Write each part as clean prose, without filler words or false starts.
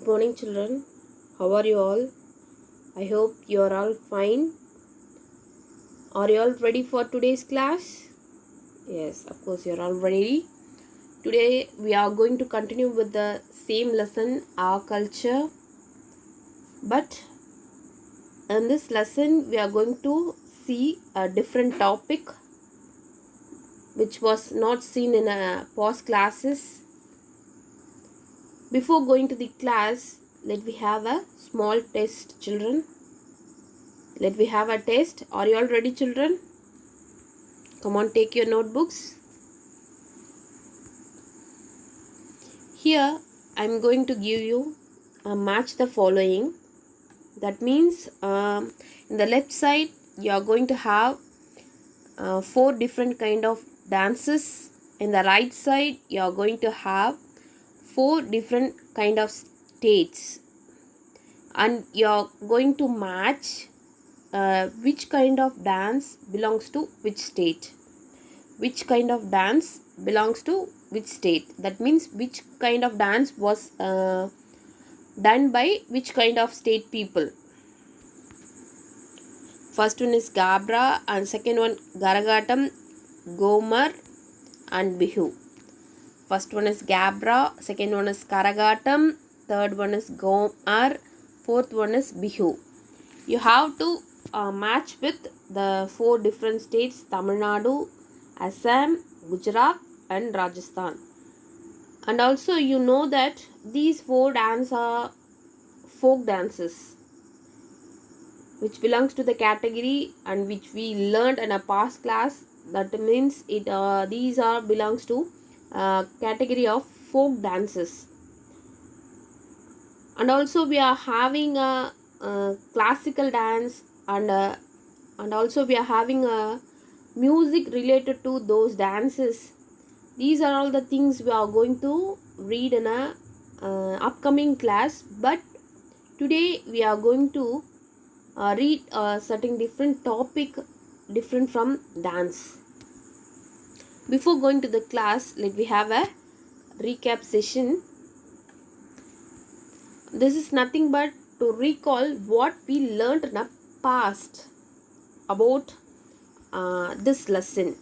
Good morning, children. How are you all? I hope you are all fine. Are you all ready for today's class? Yes, of course, you are all ready. Today, we are going to continue with the same lesson, our culture. But in this lesson, we are going to see a different topic which was not seen in past classes. Before going to the class, let me have a small test, children. Let me have a test. Are you all ready, children? Come on, take your notebooks. Here, I'm going to give you a match the following. That means in the left side, you are going to have 4 different kind of dances. In the right side, you are going to have 4 different kind of states. And you are going to match which kind of dance belongs to which state. Which kind of dance belongs to which state. That means which kind of dance was done by which kind of state people. First one is Gabra and second one Garagatam, Gomar and Bihu. First one is Gabra, second one is Karagatam, third one is Gomar, fourth one is Bihu. You have to match with the 4 different states: Tamil Nadu, Assam, Gujarat and Rajasthan. And also you know that these 4 dances are folk dances which belongs to the category and which we learned in a past class. That means these are belongs to category of folk dances. And also we are having a classical dance and also we are having a music related to those dances. These are all the things we are going to read in a upcoming class, but today we are going to read a certain different topic different from dance. Before going to the class, let me have a recap session. This is nothing but to recall what we learned in the past about this lesson.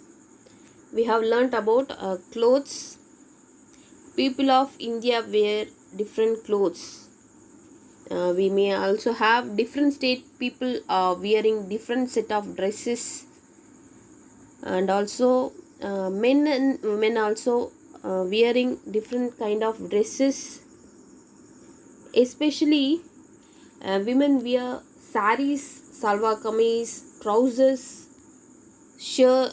We have learnt about clothes. People of India wear different clothes. We may also have different state people wearing different set of dresses, and also men and women also wearing different kind of dresses. Especially women wear saris, salwar kameez, trousers, shirt.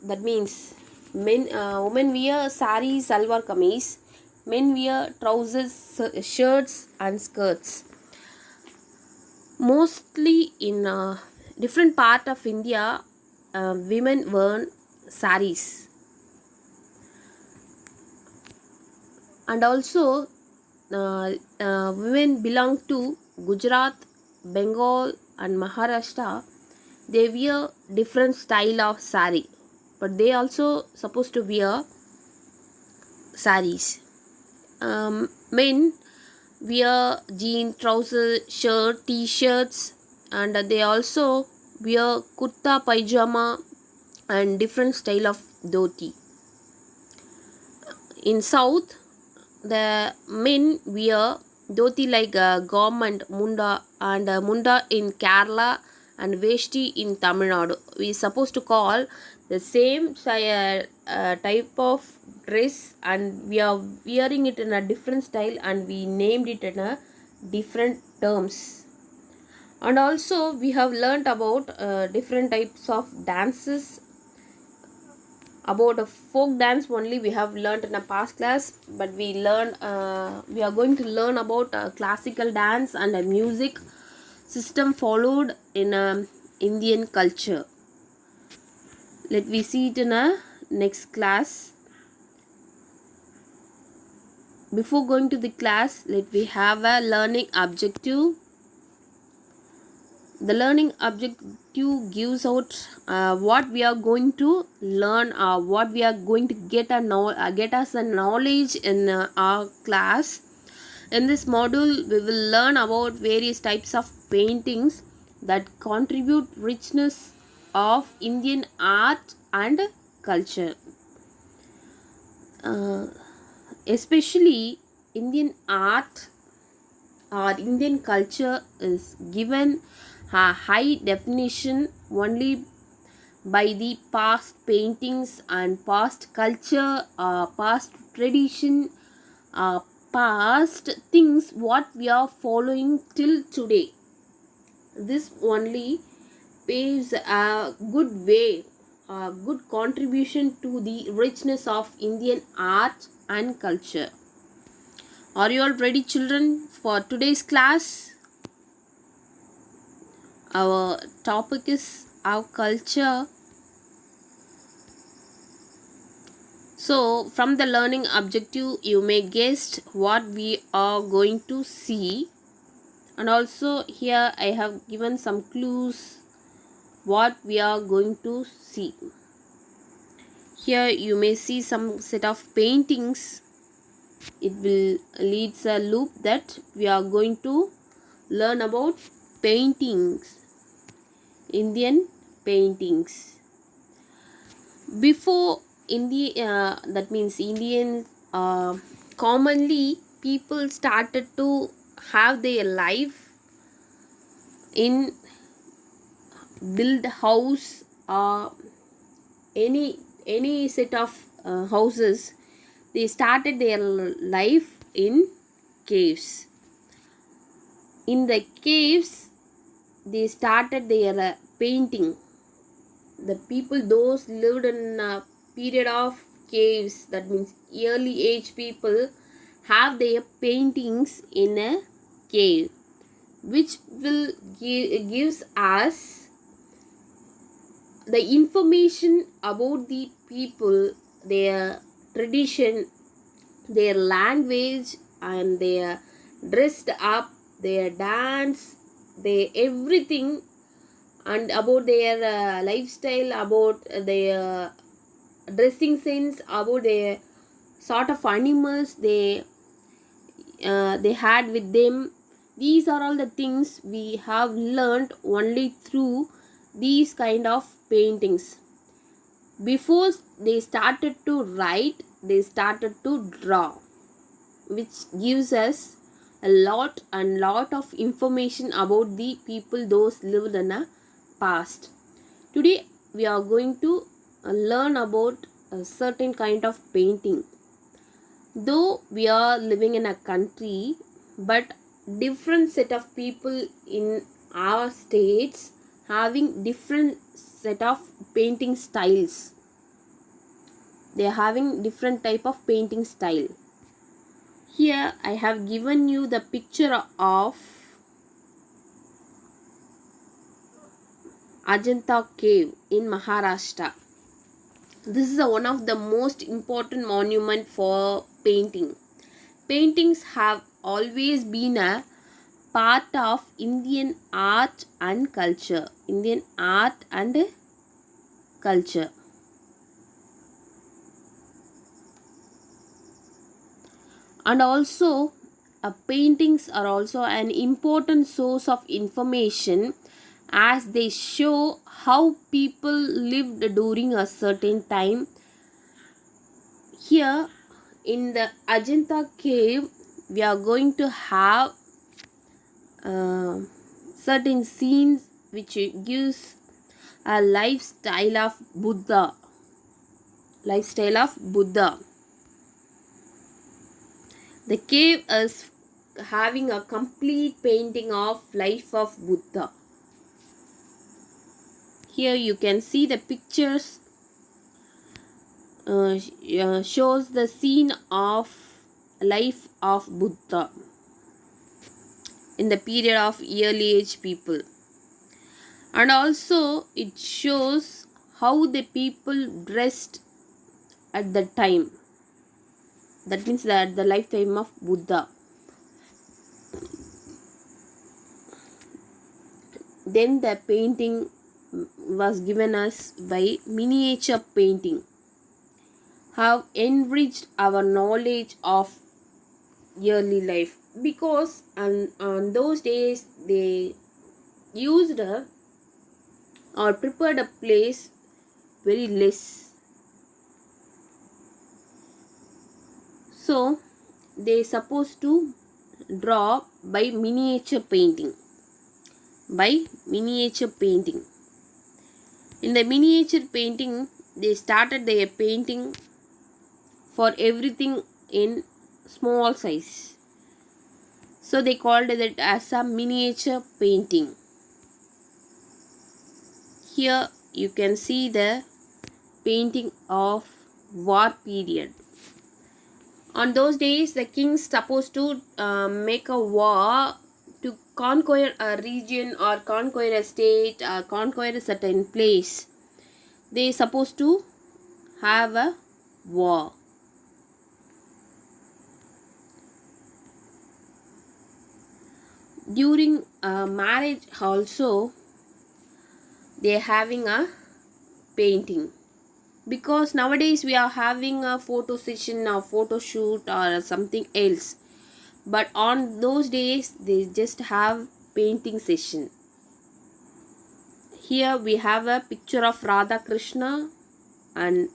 That means women wear saris, salwar kameez. Men wear trousers, shirts and skirts. Mostly in different part of India, women wear saris. And also women belong to Gujarat, Bengal and Maharashtra. They wear different style of sari, but they also supposed to wear saris. Men wear jean, trousers, shirt, t-shirts, and they also wear kurta, pajama and different style of dhoti. In south, the men wear dhoti like government munda, and munda in Kerala and veshti in Tamil Nadu. We supposed to call the same type of dress, and we are wearing it in a different style and we named it in a different terms. And also we have learnt about different types of dances. About a folk dance only we have learnt in a past class, but we are going to learn about classical dance and a music system followed in Indian culture. Let me see it in a next class. Before going to the class, let me have a learning objective. The learning objective gives out what we are going to learn, what we are going to get us a knowledge in our class. In this module, we will learn about various types of paintings that contribute richness of Indian art and culture. Uh, Especially Indian art or Indian culture is given a high definition only by the past paintings and past culture, past tradition, past things what we are following till today. This only paves a good way, a good contribution to the richness of Indian art and culture. Are you all ready, children, for today's class? Our topic is our culture. So, from the learning objective, you may guess what we are going to see, and also here I have given some clues what we are going to see. Here you may see some set of paintings. It will leads a loop that we are going to learn about paintings, Indian paintings. Before India, that means Indian, commonly people started to have their life in build house or any set of houses. They started their life in caves. In the caves, they started their painting. The people those lived in a period of caves, that means early age people, have their paintings in a cave, which will gives us the information about the people, their tradition, their language, and their dressed up, their dance, their everything, and about their lifestyle, about their dressing sense, about their sort of animals they had with them. These are all the things we have learned only through these kind of paintings. Before they started to write, they started to draw, which gives us a lot and lot of information about the people those lived in a past. Today we are going to learn about a certain kind of painting. Though we are living in a country, but different set of people in our states having different set of painting styles. They are having different type of painting style. Here I have given you the picture of Ajanta cave in Maharashtra. This is one of the most important monument for painting. Paintings have always been a part of Indian art and culture. Indian art and culture. And also, paintings are also an important source of information as they show how people lived during a certain time. Here in the Ajanta cave, we are going to have certain scenes which gives a lifestyle of Buddha. Lifestyle of Buddha. The cave is having a complete painting of life of Buddha. Here you can see the pictures shows the scene of life of Buddha in the period of early age people, and also it shows how the people dressed at the time. That means that the lifetime of Buddha. Then the painting was given us by miniature painting. Have enriched our knowledge of early life. because on those days they used or prepared a place very less, so they supposed to draw by miniature painting. In the miniature painting, they started their painting for everything in small size. So they called it as a miniature painting. Here you can see the painting of war period. On those days, the kings supposed to make a war to conquer a region or conquer a state or conquer a certain place. They supposed to have a war. During marriage also, they are having a painting, because nowadays we are having a photo session or photo shoot or something else, but on those days they just have painting session. Here we have a picture of Radha Krishna, and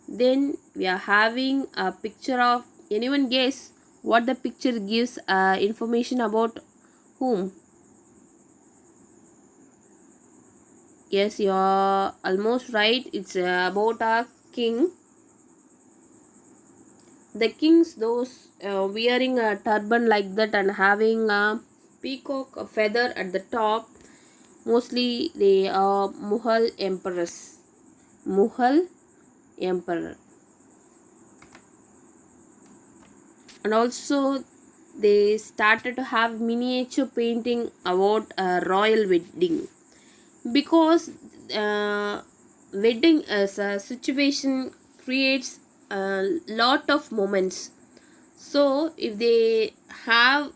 then we are having a picture of, anyone guess what the picture gives information about whom? Yes, you are almost right. It's about a king. The kings, those wearing a turban like that and having a peacock feather at the top, mostly they are Mughal emperors. Mughal emperor. And also they started to have miniature painting about a royal wedding, because wedding as a situation creates a lot of moments. So if they have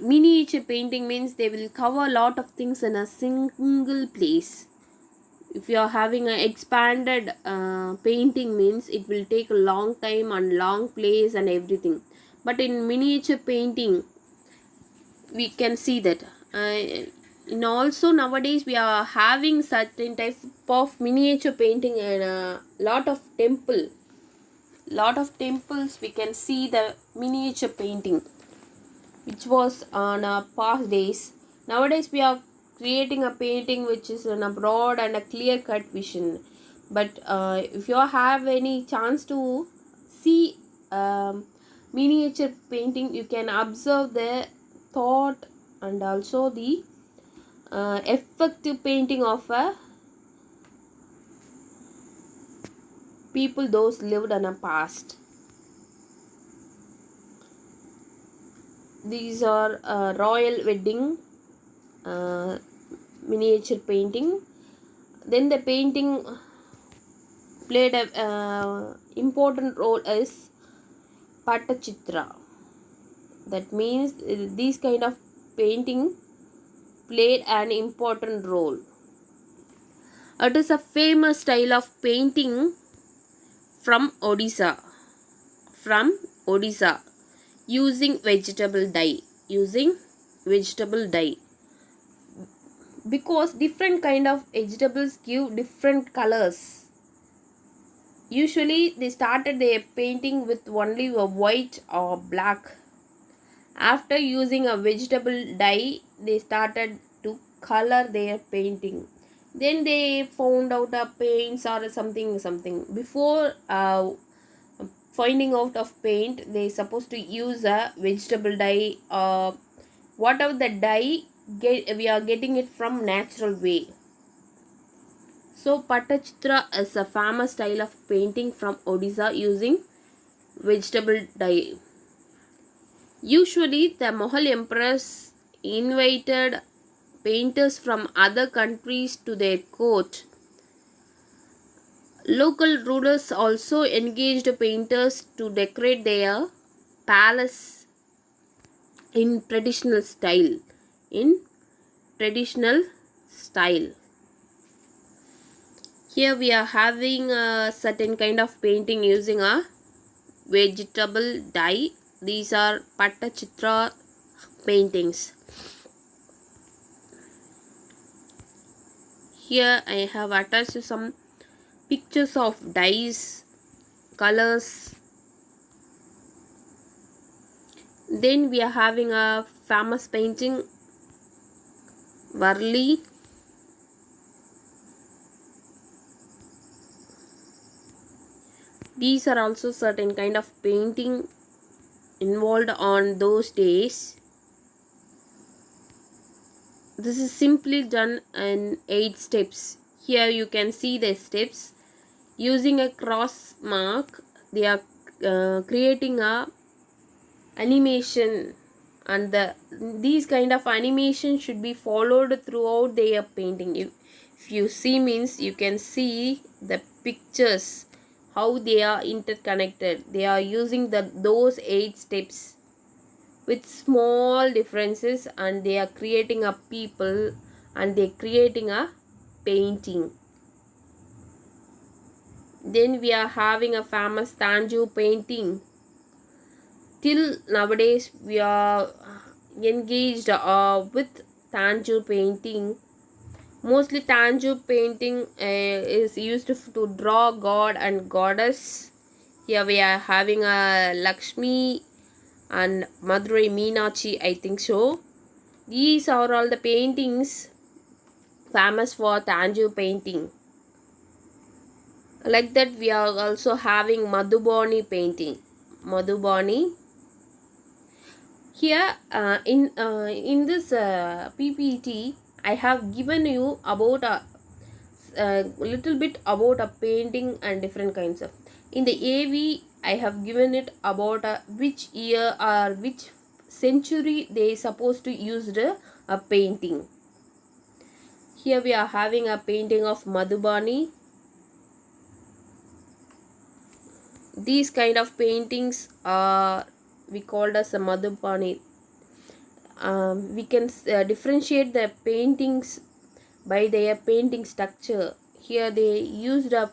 miniature painting, means they will cover a lot of things in a single place. If you are having an expanded painting, means it will take a long time and long place and everything, but in miniature painting we can see that. And also nowadays we are having certain type of miniature painting in a lot of temples we can see the miniature painting, which was on past days. Nowadays we are creating a painting which is in a broad and a clear cut vision, but if you have any chance to see miniature painting, you can observe the thought and also the effective painting of people those lived in a past. These are royal wedding uh, miniature painting. Then the painting played a important role is Patachitra. That means these kind of painting played an important role. It is a famous style of painting from Odisha. From Odisha, using vegetable dye. Because different kind of vegetables give different colors. Usually they started their painting with only a white or black. After using a vegetable dye, they started to color their painting. Then they found out a paints or something. Before finding out of paint, they supposed to use a vegetable dye. Whatever the dye, we are getting it from natural way. So Patachitra is a famous style of painting from Odisha using vegetable dye. Usually the Mughal emperors invited painters from other countries to their court. Local rulers also engaged painters to decorate their palace in traditional style. In traditional style. Here we are having a certain kind of painting using a vegetable dye. These are Pattachitra paintings. Here I have attached some pictures of dyes, colors. Then we are having a famous painting, Varli. These are also certain kind of painting involved on those days. This is simply done in 8 steps. Here you can see the steps. Using a cross mark, they are creating a animation, and these kind of animation should be followed throughout their painting. If you see means you can see the pictures, how they are interconnected. They are using those 8 steps with small differences, and they are creating a people, and they are creating a painting. Then we are having a famous Tanju painting. Till nowadays we are engaged with Tanju painting. Mostly Tanju painting is used to draw god and goddess. Here we are having a Lakshmi and Madurai Meenachi, I think so. These are all the paintings famous for Tanju painting. Like that we are also having Madhubani painting. Madhubani. Here in this PPT, I have given you about a little bit about a painting and different kinds of. In the AV, I have given it about which year or which century they supposed to use a painting. Here we are having a painting of Madhubani. These kind of paintings are we called as a Madhubani. We can differentiate the paintings by their painting structure. Here they used a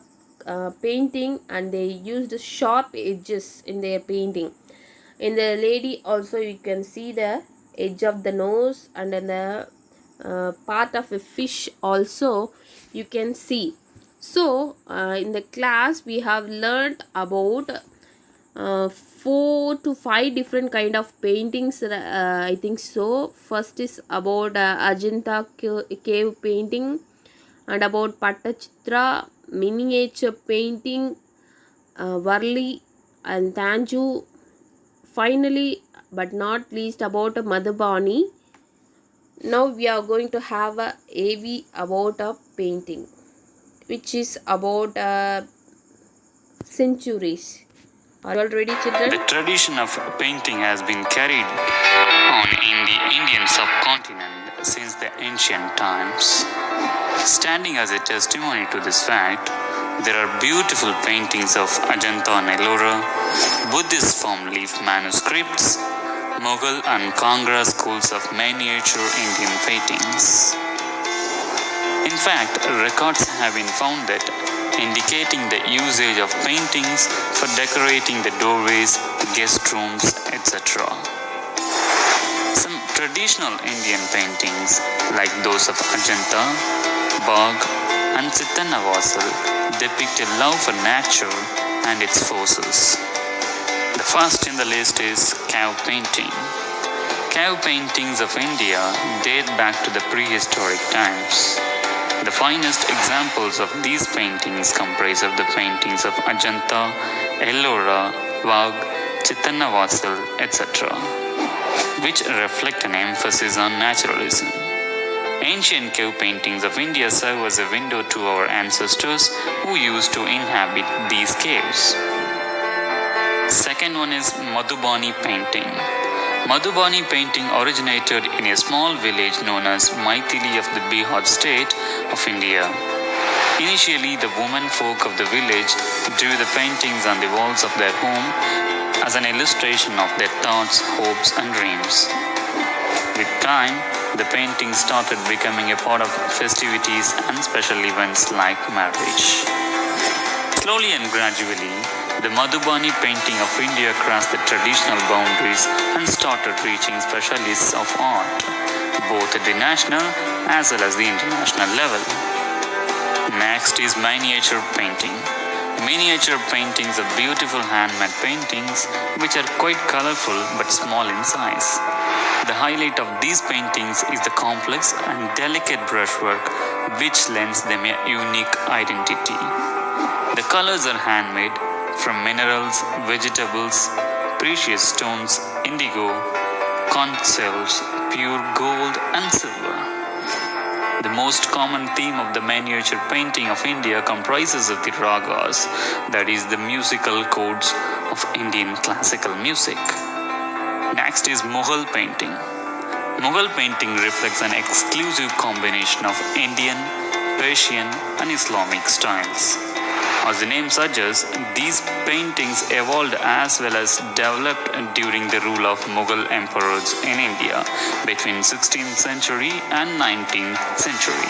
painting, and they used sharp edges in their painting. In the lady also you can see the edge of the nose, and in the part of a fish also you can see. So in the class we have learned about 4 to 5 different kind of paintings, I think so. First is about Ajanta cave painting, and about Pattachitra miniature painting, Varli and Tanju. Finally, but not least, about Madhubani. Now we are going to have a AV about a painting, which is about centuries. Are you all ready, children? The tradition of painting has been carried on in the Indian subcontinent since the ancient times. Standing as a testimony to this fact, there are beautiful paintings of Ajanta and Ellora, Buddhist palm leaf manuscripts, Mughal and Kangra schools of miniature Indian paintings. In fact, records have been found that indicating the usage of paintings for decorating the doorways, guest rooms, etc. Some traditional Indian paintings, like those of Ajanta, Bagh, and Chittanavasal, depict a love for nature and its forces. The first in the list is cave painting. Cave paintings of India date back to the prehistoric times. The finest examples of these paintings comprise of the paintings of Ajanta, Ellora, Bagh, Chittanavasal, etc., which reflect an emphasis on naturalism. Ancient cave paintings of India serve as a window to our ancestors who used to inhabit these caves. Second one is Madhubani painting. Madhubani painting originated in a small village known as Maithili of the Bihar state of India. Initially, the women folk of the village drew the paintings on the walls of their home as an illustration of their thoughts, hopes, and dreams. With time, the paintings started becoming a part of festivities and special events like marriage. Slowly and gradually, the Madhubani painting of India crossed the traditional boundaries and started reaching specialists of art, both at the national as well as the international level. Next is miniature painting. Miniature paintings are beautiful handmade paintings which are quite colorful but small in size. The highlight of these paintings is the complex and delicate brushwork which lends them a unique identity. The colors are handmade from minerals, vegetables, precious stones, indigo, conch shells, pure gold, and silver. The most common theme of the miniature painting of India comprises of the ragas, that is, the musical codes of Indian classical music. Next is Mughal painting. Mughal painting reflects an exclusive combination of Indian, Persian, and Islamic styles. As the name suggests, these paintings evolved as well as developed during the rule of Mughal emperors in India between 16th century and 19th century.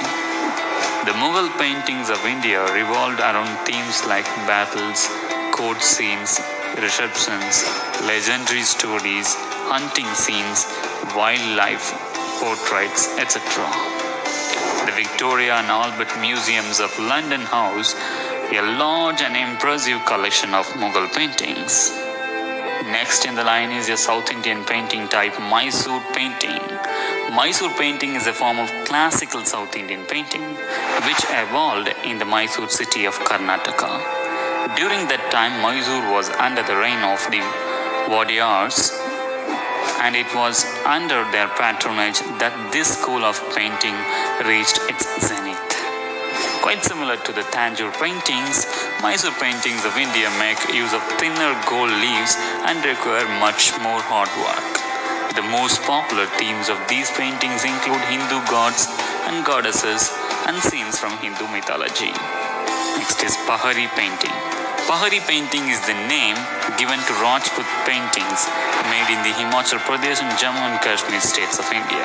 The Mughal paintings of India revolved around themes like battles, court scenes, receptions, legendary stories, hunting scenes, wildlife portraits, etc. The Victoria and Albert Museums of London house a large and impressive collection of Mughal paintings. Next in the line is a South Indian painting type Mysore painting. Mysore painting is a form of classical South Indian painting which evolved in the Mysore city of Karnataka. During that time, Mysore was under the reign of the Wadiyars, and it was under their patronage that this school of painting reached its zenith. Quite similar to the Tanjore paintings, Mysore paintings of India make use of thinner gold leaves and require much more hard work. The most popular themes of these paintings include Hindu gods and goddesses and scenes from Hindu mythology. Next is Pahari painting. Pahari painting is the name given to Rajput paintings made in the Himachal Pradesh and Jammu and Kashmir states of India.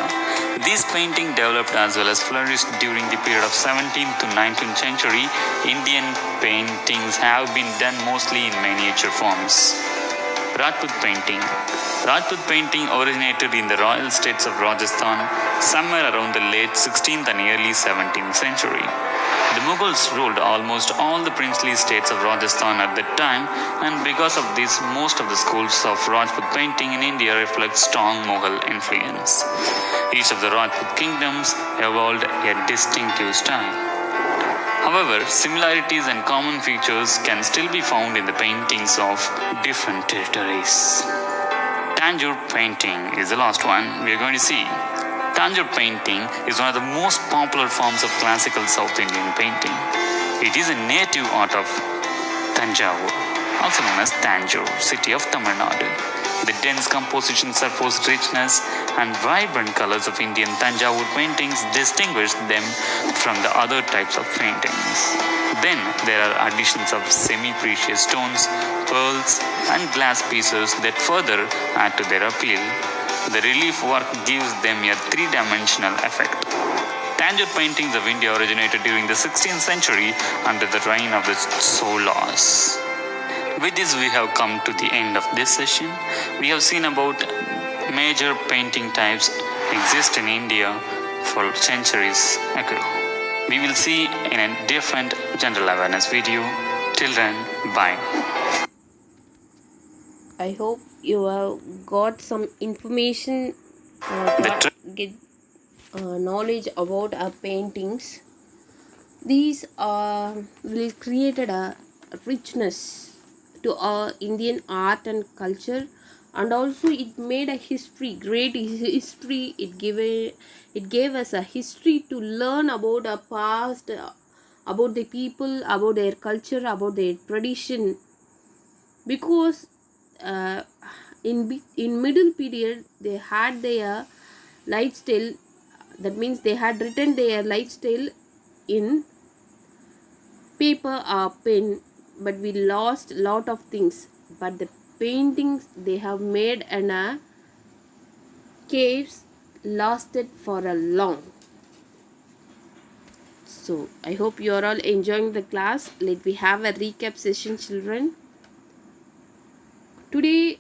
These paintings developed as well as flourished during the period of 17th to 19th century. Indian paintings have been done mostly in miniature forms. Rajput painting. Rajput painting originated in the royal states of Rajasthan somewhere around the late 16th and early 17th century. The Mughals ruled almost all the princely states of Rajasthan at that time, and because of this, most of the schools of Rajput painting in India reflect strong Mughal influence. Each of the Rajput kingdoms evolved a distinctive style. However, similarities and common features can still be found in the paintings of different territories. Tanjore painting is the last one we are going to see. Tanjore painting is one of the most popular forms of classical South Indian painting. It is a native art of Tanjavur, also known as Tanjore, city of Tamil Nadu. The dense composition, surface richness, and vibrant colors of Indian Tanjavur paintings distinguish them from the other types of paintings. Then there are additions of semi-precious stones, pearls, and glass pieces that further add to their appeal. The relief work gives them a three-dimensional effect. Tanjore paintings of India originated during the 16th century under the reign of the Cholas. With this, we have come to the end of this session. We have seen about major painting types exist in India for centuries ago. We will see in a different general awareness video. Till then, bye. I hope you have got some information get knowledge about our paintings. These will create a richness to our Indian art and culture, and also it made a history, great history. It gave us a history to learn about our past, about the people, about their culture, about their tradition. Because in middle period they had their lifestyle, that means they had written their lifestyle in paper or pen, but we lost lot of things. But the paintings they have made in a caves lasted for a long. So I hope you are all enjoying the class. Let me have a recap session, children. Today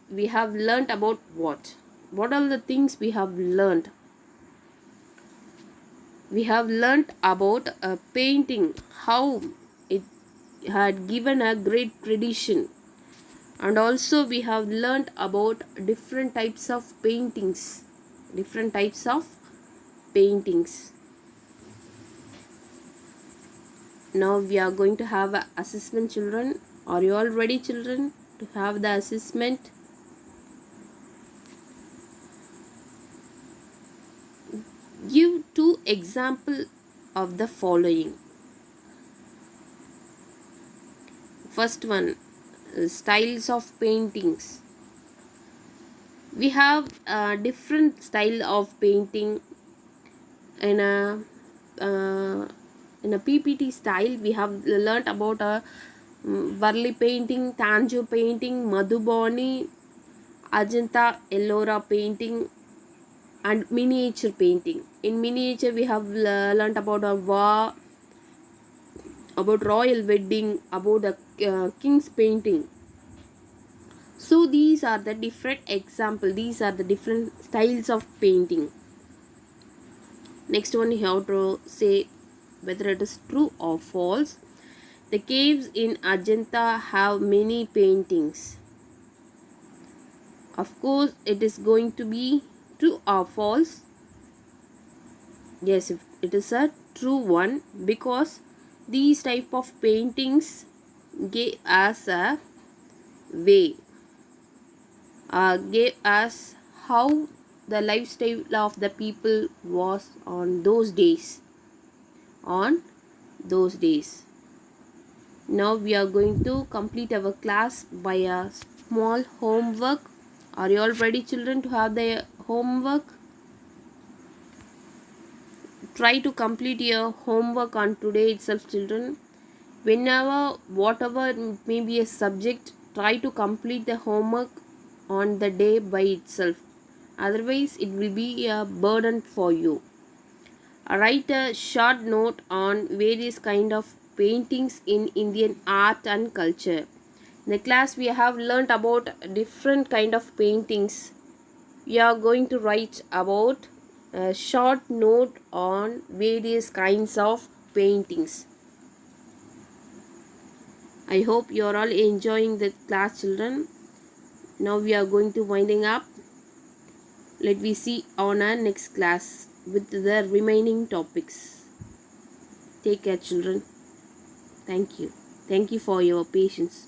we have learnt about what are the things we have learnt. We have learnt about painting, how it had given a great tradition, and also we have learnt about different types of paintings. Now we are going to have a assessment, children. Are you all ready, children, to have the assessment? Give two example of the following. First one, styles of paintings. We have a different style of painting. In a PPT style, we have learnt about a Varli painting, Tanjo painting, Madhubani, Ajanta, Ellora painting, and miniature painting. In miniature, we have learnt about a about royal wedding, about the king's painting. So these are the different example. These are the different styles of painting. Next one, you have to say whether it is true or false. The caves in Ajanta have many paintings. Of course, it is going to be true or false. Yes, if it is a true one, because these type of paintings gave us a way, gave us how the lifestyle of the people was on those days. Now we are going to complete our class by a small homework. Are you all ready, children, to have the homework? Try to complete your homework on today itself, children. Whenever, whatever may be a subject, try to complete the homework on the day by itself. Otherwise, it will be a burden for you. Write a short note on various kind of paintings in Indian art and culture. In the class, we have learnt about different kind of paintings. We are going to write about a short note on various kinds of paintings. I hope you are all enjoying the class, children. Now we are going to winding up. Let me see on our next class with the remaining topics. Take care, children. Thank you. Thank you for your patience.